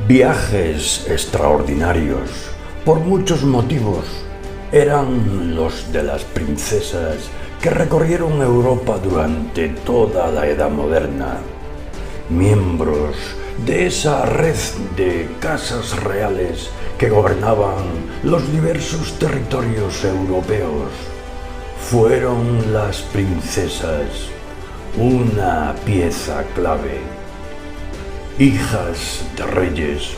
Viajes extraordinarios, por muchos motivos, eran los de las princesas que recorrieron Europa durante toda la Edad Moderna, miembros de esa red de casas reales que gobernaban los diversos territorios europeos. Fueron las princesas una pieza clave. Hijas de reyes,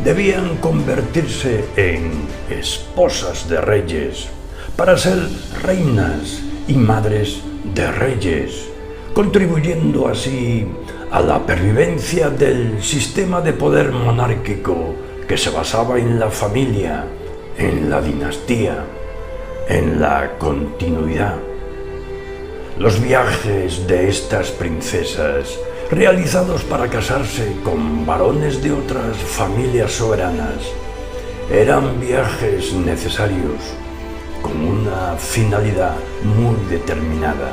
debían convertirse en esposas de reyes para ser reinas y madres de reyes, contribuyendo así a la pervivencia del sistema de poder monárquico que se basaba en la familia, en la dinastía, en la continuidad. Los viajes de estas princesas, realizados para casarse con varones de otras familias soberanas, eran viajes necesarios, con una finalidad muy determinada.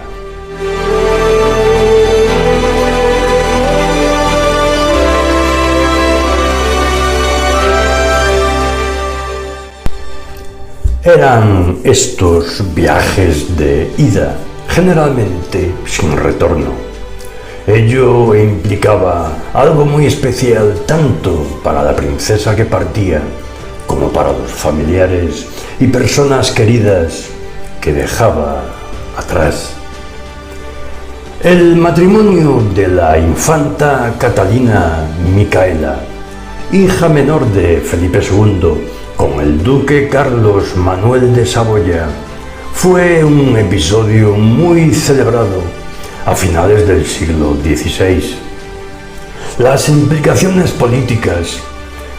Eran estos viajes de ida, generalmente sin retorno. Ello implicaba algo muy especial tanto para la princesa que partía como para los familiares y personas queridas que dejaba atrás. El matrimonio de la infanta Catalina Micaela, hija menor de Felipe II, con el duque Carlos Manuel de Saboya, fue un episodio muy celebrado a finales del siglo XVI. Las implicaciones políticas,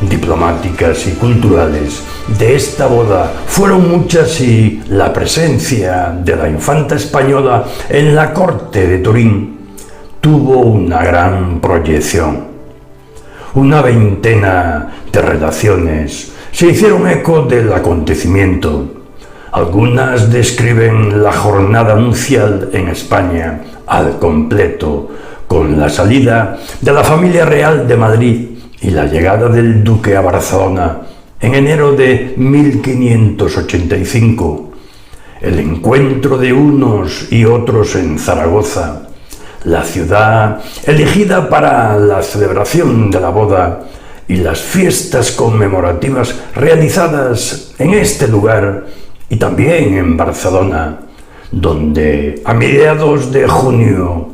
diplomáticas y culturales de esta boda fueron muchas y la presencia de la infanta española en la corte de Turín tuvo una gran proyección. Una veintena de redacciones se hicieron eco del acontecimiento. Algunas describen la jornada nupcial en España al completo, con la salida de la familia real de Madrid y la llegada del duque a Barcelona en enero de 1585, el encuentro de unos y otros en Zaragoza, la ciudad elegida para la celebración de la boda y las fiestas conmemorativas realizadas en este lugar y también en Barcelona, donde a mediados de junio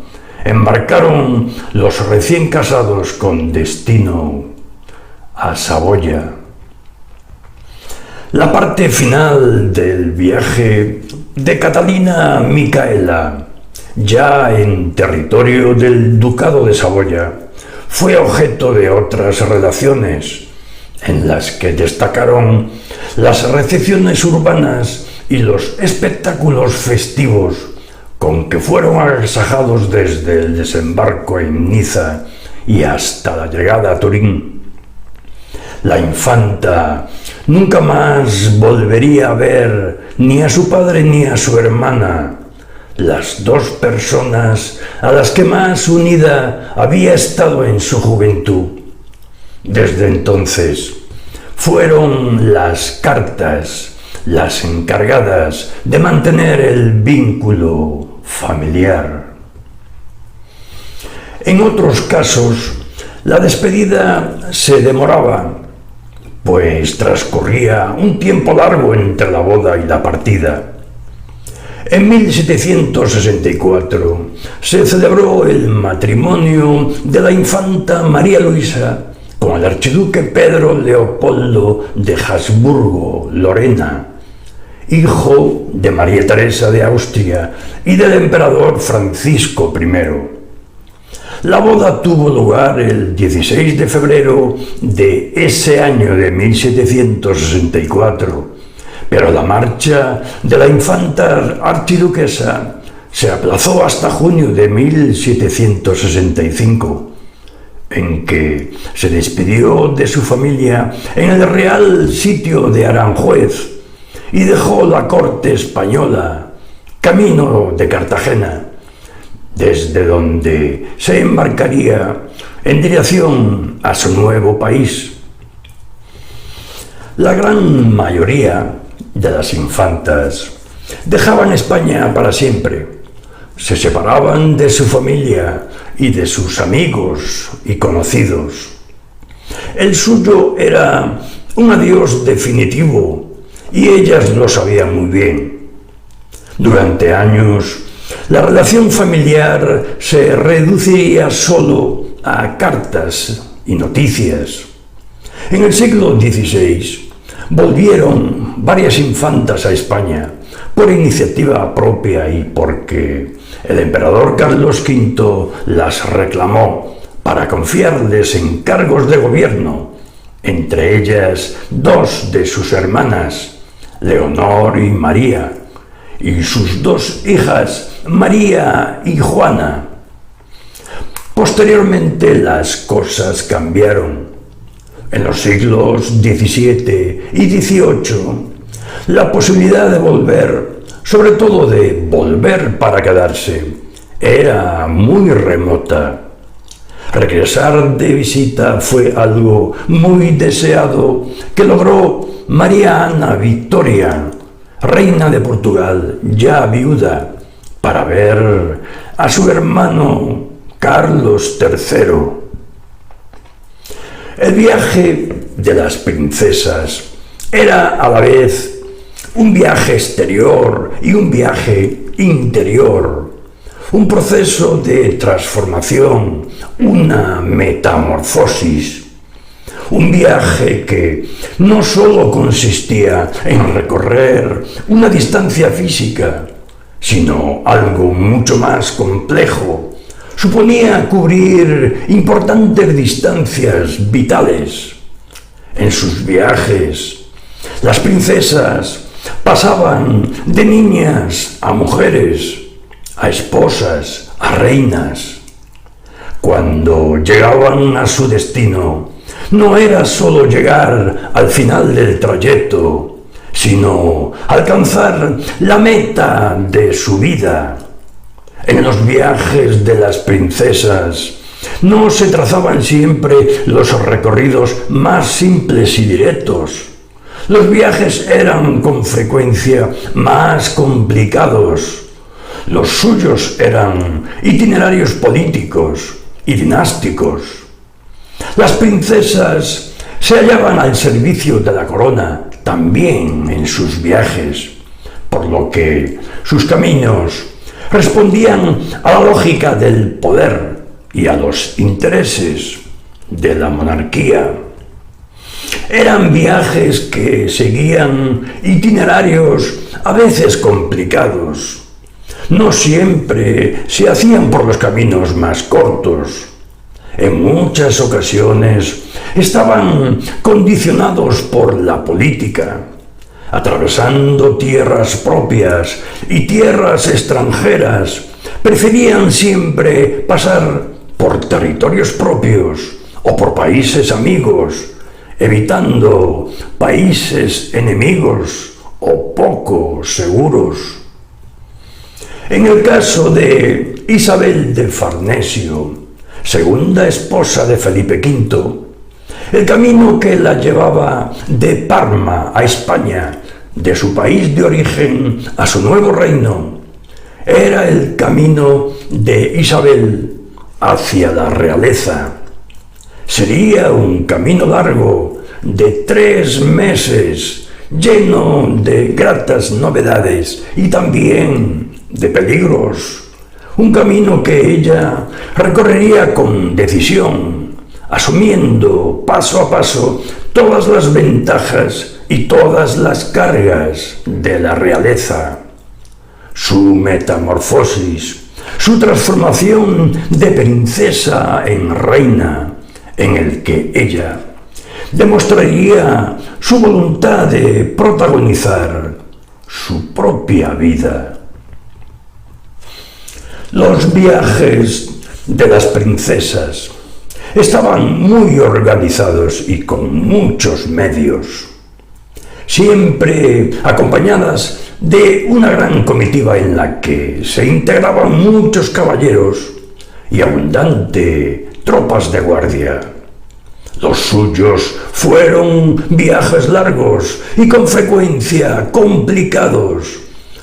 embarcaron los recién casados con destino a Saboya. La parte final del viaje de Catalina Micaela, ya en territorio del Ducado de Saboya, fue objeto de otras relaciones, en las que destacaron las recepciones urbanas y los espectáculos festivos con que fueron agasajados desde el desembarco en Niza y hasta la llegada a Turín. La infanta nunca más volvería a ver ni a su padre ni a su hermana, las dos personas a las que más unida había estado en su juventud. Desde entonces, fueron las cartas las encargadas de mantener el vínculo familiar. En otros casos, la despedida se demoraba, pues transcurría un tiempo largo entre la boda y la partida. En 1764 se celebró el matrimonio de la infanta María Luisa con el archiduque Pedro Leopoldo de Habsburgo-Lorena, hijo de María Teresa de Austria y del emperador Francisco I. La boda tuvo lugar el 16 de febrero de ese año de 1764, pero la marcha de la infanta archiduquesa se aplazó hasta junio de 1765, en que se despidió de su familia en el real sitio de Aranjuez y dejó la corte española camino de Cartagena, desde donde se embarcaría en dirección a su nuevo país. La gran mayoría de las infantas dejaban España para siempre. Se separaban de su familia y de sus amigos y conocidos. El suyo era un adiós definitivo y ellas lo sabían muy bien. Durante años, la relación familiar se reducía solo a cartas y noticias. En el siglo XVI volvieron varias infantas a España por iniciativa propia y porque el emperador Carlos V las reclamó para confiarles encargos de gobierno, entre ellas dos de sus hermanas, Leonor y María, y sus dos hijas, María y Juana. Posteriormente las cosas cambiaron. En los siglos XVII y XVIII, la posibilidad de volver, sobre todo de volver para quedarse, era muy remota. Regresar de visita fue algo muy deseado que logró María Ana Victoria, reina de Portugal, ya viuda, para ver a su hermano Carlos III. El viaje de las princesas era a la vez un viaje exterior y un viaje interior, un proceso de transformación, una metamorfosis, un viaje que no solo consistía en recorrer una distancia física, sino algo mucho más complejo. Suponía cubrir importantes distancias vitales. En sus viajes, las princesas pasaban de niñas a mujeres, a esposas, a reinas. Cuando llegaban a su destino, no era solo llegar al final del trayecto, sino alcanzar la meta de su vida. En los viajes de las princesas no se trazaban siempre los recorridos más simples y directos. Los viajes eran con frecuencia más complicados. Los suyos eran itinerarios políticos y dinásticos. Las princesas se hallaban al servicio de la corona también en sus viajes, por lo que sus caminos respondían a la lógica del poder y a los intereses de la monarquía. Eran viajes que seguían itinerarios a veces complicados. No siempre se hacían por los caminos más cortos. En muchas ocasiones estaban condicionados por la política, atravesando tierras propias y tierras extranjeras. Preferían siempre pasar por territorios propios o por países amigos, evitando países enemigos o poco seguros. En el caso de Isabel de Farnesio, segunda esposa de Felipe V, el camino que la llevaba de Parma a España, de su país de origen a su nuevo reino, era el camino de Isabel hacia la realeza. Sería un camino largo de 3 meses, lleno de gratas novedades y también de peligros. Un camino que ella recorrería con decisión, asumiendo paso a paso todas las ventajas y todas las cargas de la realeza. Su metamorfosis, su transformación de princesa en reina, en el que ella demostraría su voluntad de protagonizar su propia vida. Los viajes de las princesas estaban muy organizados y con muchos medios, siempre acompañadas de una gran comitiva en la que se integraban muchos caballeros y abundante tropas de guardia. Los suyos fueron viajes largos y con frecuencia complicados,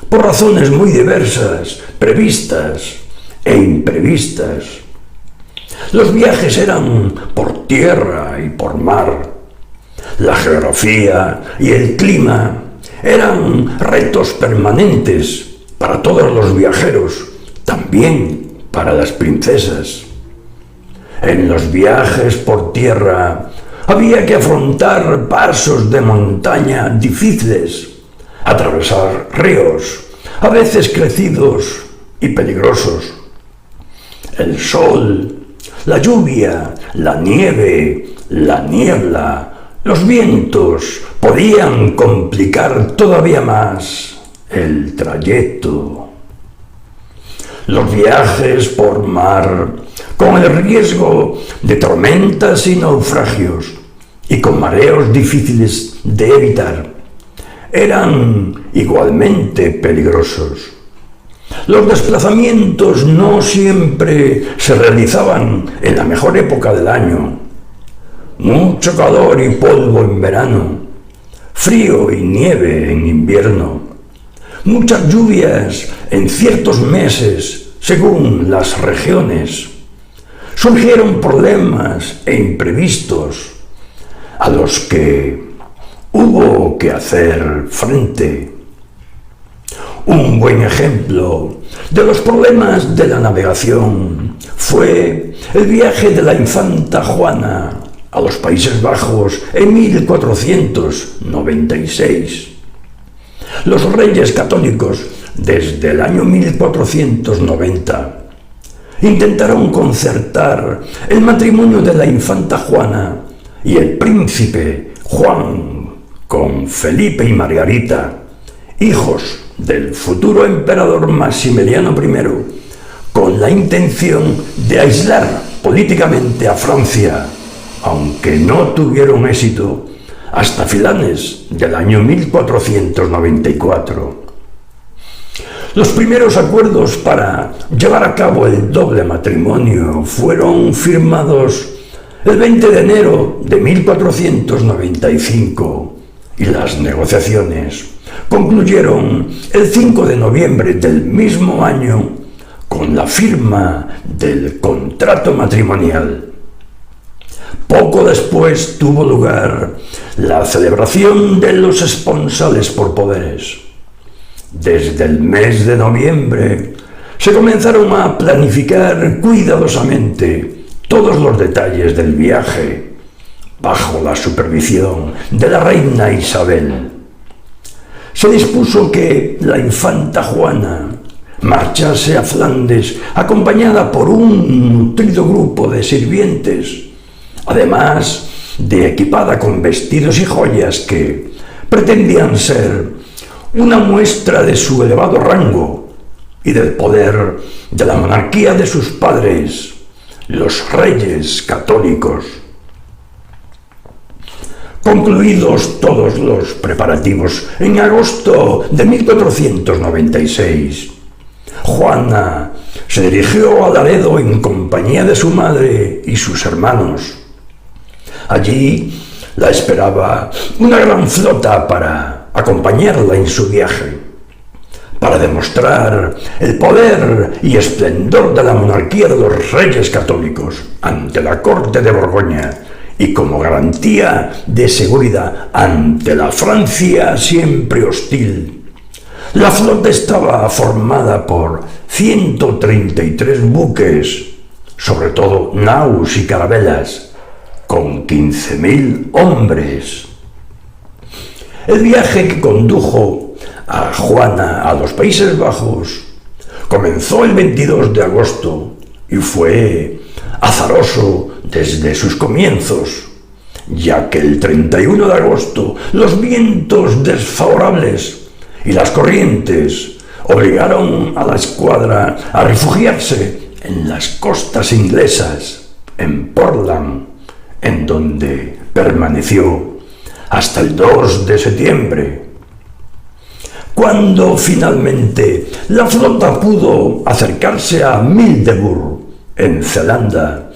por razones muy diversas, previstas e imprevistas. Los viajes eran por tierra y por mar. La geografía y el clima eran retos permanentes para todos los viajeros, también para las princesas. En los viajes por tierra había que afrontar pasos de montaña difíciles, atravesar ríos, a veces crecidos y peligrosos. El sol, la lluvia, la nieve, la niebla, los vientos podían complicar todavía más el trayecto. Los viajes por mar, con el riesgo de tormentas y naufragios, y con mareos difíciles de evitar, eran igualmente peligrosos. Los desplazamientos no siempre se realizaban en la mejor época del año. Mucho calor y polvo en verano, frío y nieve en invierno, muchas lluvias en ciertos meses según las regiones. Surgieron problemas e imprevistos a los que hubo que hacer frente. Un buen ejemplo de los problemas de la navegación fue el viaje de la infanta Juana a los Países Bajos en 1496. Los reyes católicos, desde el año 1490, intentaron concertar el matrimonio de la infanta Juana y el príncipe Juan con Felipe y Margarita, hijos del futuro emperador Maximiliano I, con la intención de aislar políticamente a Francia, aunque no tuvieron éxito hasta finales del año 1494. Los primeros acuerdos para llevar a cabo el doble matrimonio fueron firmados el 20 de enero de 1495 y las negociaciones concluyeron el 5 de noviembre del mismo año con la firma del contrato matrimonial. Poco después tuvo lugar la celebración de los esponsales por poderes. Desde el mes de noviembre se comenzaron a planificar cuidadosamente todos los detalles del viaje, bajo la supervisión de la reina Isabel. Se dispuso que la infanta Juana marchase a Flandes acompañada por un nutrido grupo de sirvientes, además de equipada con vestidos y joyas que pretendían ser una muestra de su elevado rango y del poder de la monarquía de sus padres, los reyes católicos. Concluidos todos los preparativos, en agosto de 1496, Juana se dirigió a Laredo en compañía de su madre y sus hermanos. Allí la esperaba una gran flota para acompañarla en su viaje, para demostrar el poder y esplendor de la monarquía de los reyes católicos ante la corte de Borgoña y como garantía de seguridad ante la Francia siempre hostil. La flota estaba formada por 133 buques, sobre todo naus y carabelas, con 15.000 hombres. El viaje que condujo a Juana a los Países Bajos comenzó el 22 de agosto y fue azaroso desde sus comienzos, ya que el 31 de agosto los vientos desfavorables y las corrientes obligaron a la escuadra a refugiarse en las costas inglesas, en Portland, en donde permaneció hasta el 2 de septiembre. Cuando finalmente la flota pudo acercarse a Middelburg, en Zelanda,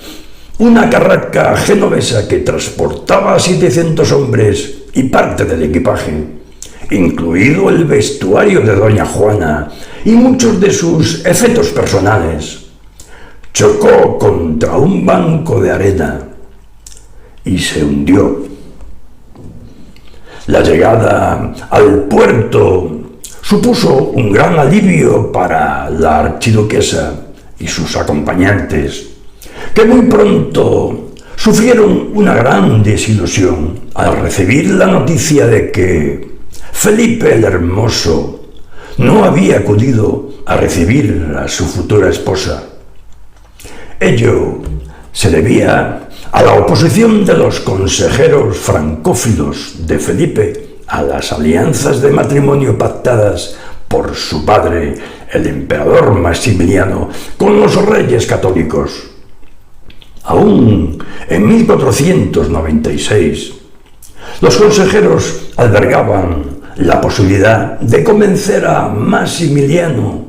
una carraca genovesa que transportaba a 700 hombres y parte del equipaje, incluido el vestuario de doña Juana y muchos de sus efectos personales, chocó contra un banco de arena y se hundió. La llegada al puerto supuso un gran alivio para la archiduquesa y sus acompañantes, que muy pronto sufrieron una gran desilusión al recibir la noticia de que Felipe el Hermoso no había acudido a recibir a su futura esposa. Ello se debía a la oposición de los consejeros francófilos de Felipe a las alianzas de matrimonio pactadas por su padre, el emperador Maximiliano, con los reyes católicos. Aún en 1496, los consejeros albergaban la posibilidad de convencer a Maximiliano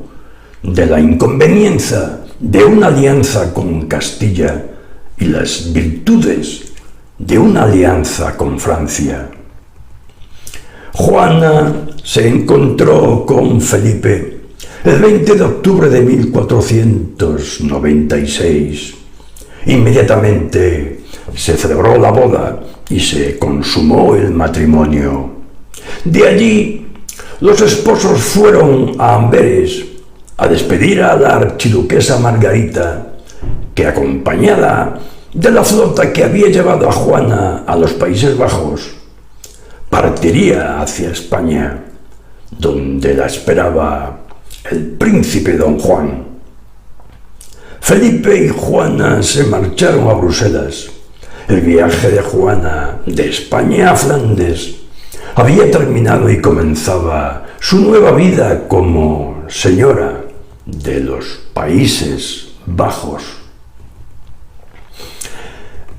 de la inconveniencia de una alianza con Castilla y las virtudes de una alianza con Francia. Juana se encontró con Felipe el 20 de octubre de 1496. Inmediatamente se celebró la boda y se consumó el matrimonio. De allí, los esposos fueron a Amberes a despedir a la archiduquesa Margarita, que, acompañada de la flota que había llevado a Juana a los Países Bajos, partiría hacia España, donde la esperaba el príncipe don Juan. Felipe y Juana se marcharon a Bruselas. El viaje de Juana de España a Flandes había terminado y comenzaba su nueva vida como señora de los Países Bajos.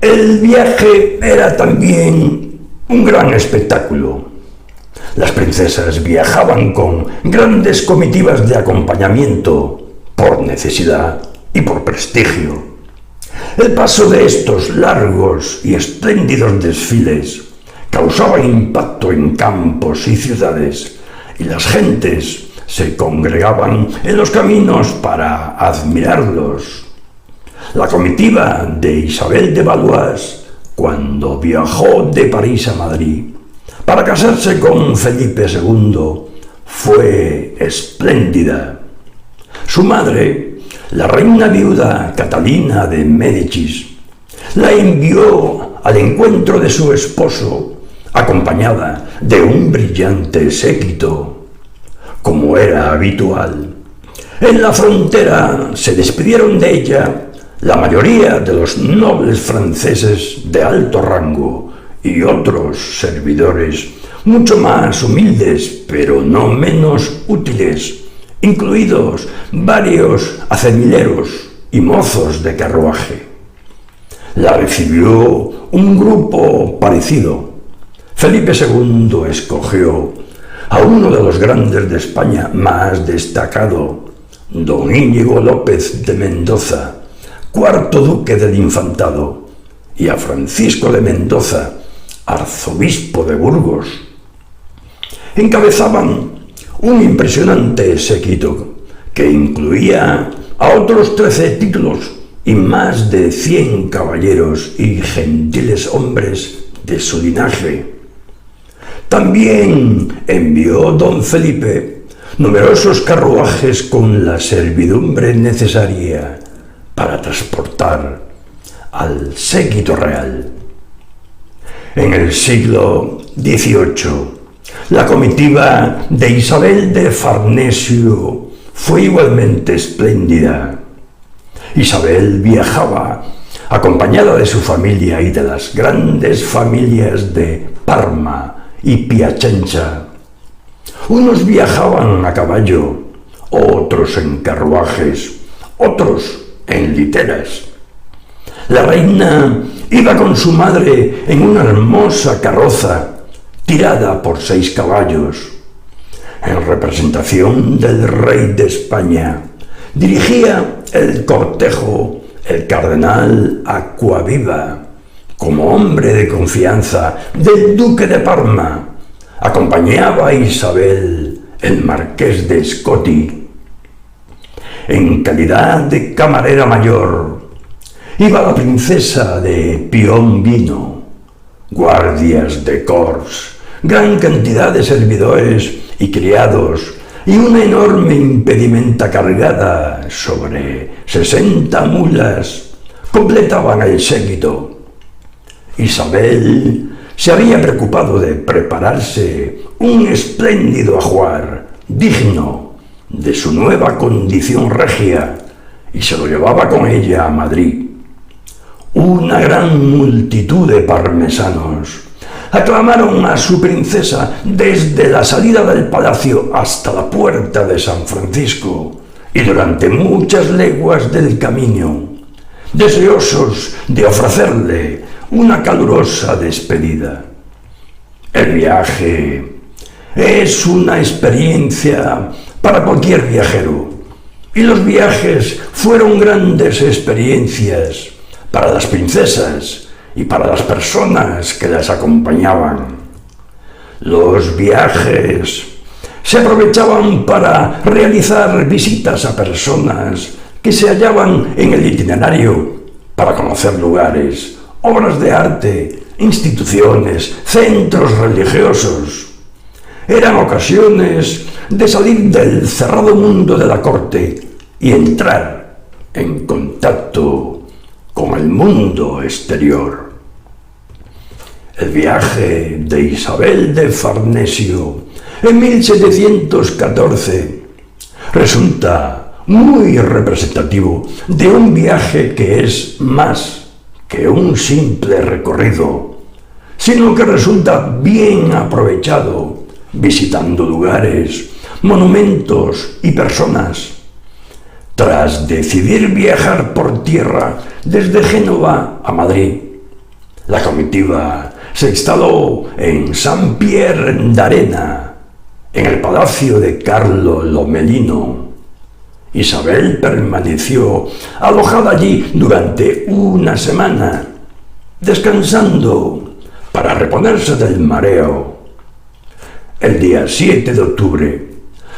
El viaje era también un gran espectáculo. Las princesas viajaban con grandes comitivas de acompañamiento por necesidad y por prestigio. El paso de estos largos y espléndidos desfiles causaba impacto en campos y ciudades, y las gentes se congregaban en los caminos para admirarlos. La comitiva de Isabel de Valois, cuando viajó de París a Madrid para casarse con Felipe II, fue espléndida. Su madre, la reina viuda Catalina de Médicis, la envió al encuentro de su esposo, acompañada de un brillante séquito. Como era habitual, en la frontera se despidieron de ella la mayoría de los nobles franceses de alto rango y otros servidores mucho más humildes, pero no menos útiles, incluidos varios acemileros y mozos de carruaje. La recibió un grupo parecido. Felipe II escogió a uno de los grandes de España más destacado, don Íñigo López de Mendoza, cuarto duque del Infantado, y a Francisco de Mendoza, arzobispo de Burgos. Encabezaban un impresionante séquito que incluía a otros 13 títulos y más de 100 caballeros y gentiles hombres de su linaje. También envió don Felipe numerosos carruajes con la servidumbre necesaria para transportar al séquito real. En el siglo XVIII, la comitiva de Isabel de Farnesio fue igualmente espléndida. Isabel viajaba acompañada de su familia y de las grandes familias de Parma y Piacenza. Unos viajaban a caballo, otros en carruajes, otros en literas. La reina iba con su madre en una hermosa carroza tirada por 6 caballos. En representación del rey de España, dirigía el cortejo el cardenal Acquaviva, como hombre de confianza del duque de Parma, acompañaba a Isabel, el marqués de Scotti. En calidad de camarera mayor, iba la princesa de Piombino, guardias de corps, gran cantidad de servidores y criados, y una enorme impedimenta cargada sobre 60 mulas completaban el séquito. Isabel se había preocupado de prepararse un espléndido ajuar digno de su nueva condición regia y se lo llevaba con ella a Madrid. Una gran multitud de parmesanos aclamaron a su princesa desde la salida del palacio hasta la puerta de San Francisco y durante muchas leguas del camino, deseosos de ofrecerle una calurosa despedida. El viaje es una experiencia para cualquier viajero, y los viajes fueron grandes experiencias para las princesas y para las personas que las acompañaban. Los viajes se aprovechaban para realizar visitas a personas que se hallaban en el itinerario, para conocer lugares, obras de arte, instituciones, centros religiosos. Eran ocasiones de salir del cerrado mundo de la corte y entrar en contacto con el mundo exterior. El viaje de Isabel de Farnesio en 1714 resulta muy representativo de un viaje que es más que un simple recorrido, sino que resulta bien aprovechado visitando lugares, monumentos y personas. Tras decidir viajar por tierra desde Génova a Madrid, la comitiva se instaló en San Pierre d'Arena, en el palacio de Carlo Lomelino. Isabel permaneció alojada allí durante una semana, descansando para reponerse del mareo. El día 7 de octubre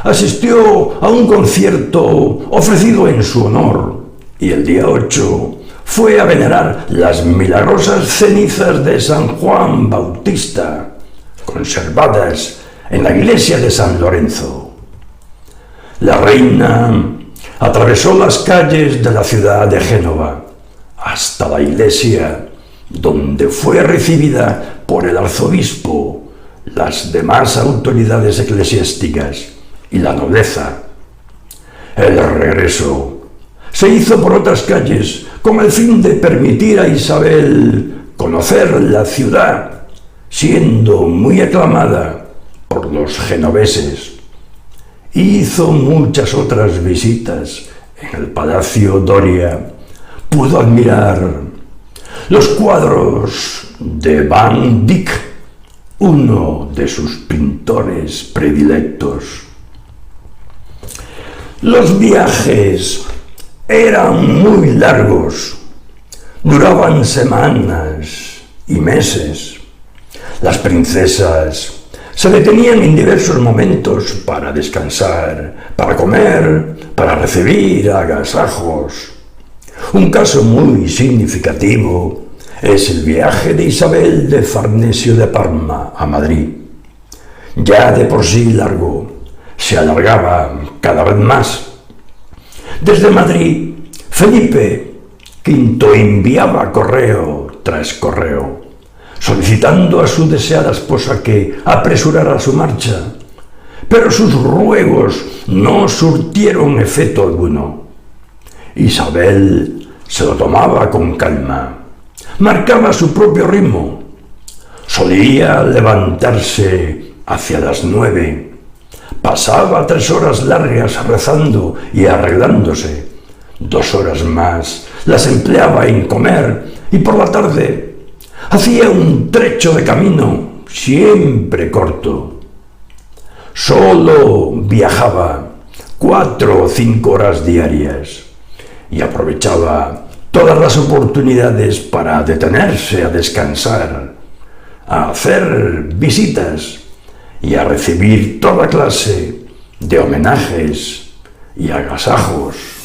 asistió a un concierto ofrecido en su honor y el día 8 fue a venerar las milagrosas cenizas de San Juan Bautista, conservadas en la iglesia de San Lorenzo. La reina atravesó las calles de la ciudad de Génova hasta la iglesia, donde fue recibida por el arzobispo, las demás autoridades eclesiásticas y la nobleza. El regreso se hizo por otras calles con el fin de permitir a Isabel conocer la ciudad, siendo muy aclamada por los genoveses. Hizo muchas otras visitas en el Palacio Doria. Pudo admirar los cuadros de Van Dyck, uno de sus pintores predilectos. Los viajes eran muy largos, duraban semanas y meses. Las princesas se detenían en diversos momentos para descansar, para comer, para recibir agasajos. Un caso muy significativo es el viaje de Isabel de Farnesio de Parma a Madrid. Ya de por sí largo, se alargaba cada vez más. Desde Madrid, Felipe V enviaba correo tras correo, solicitando a su deseada esposa que apresurara su marcha, pero sus ruegos no surtieron efecto alguno. Isabel se lo tomaba con calma, marcaba su propio ritmo. Solía levantarse hacia las 9, pasaba 3 horas largas rezando y arreglándose, 2 horas más las empleaba en comer y por la tarde hacía un trecho de camino, siempre corto. Solo viajaba 4 o 5 horas diarias y aprovechaba todas las oportunidades para detenerse a descansar, a hacer visitas y a recibir toda clase de homenajes y agasajos.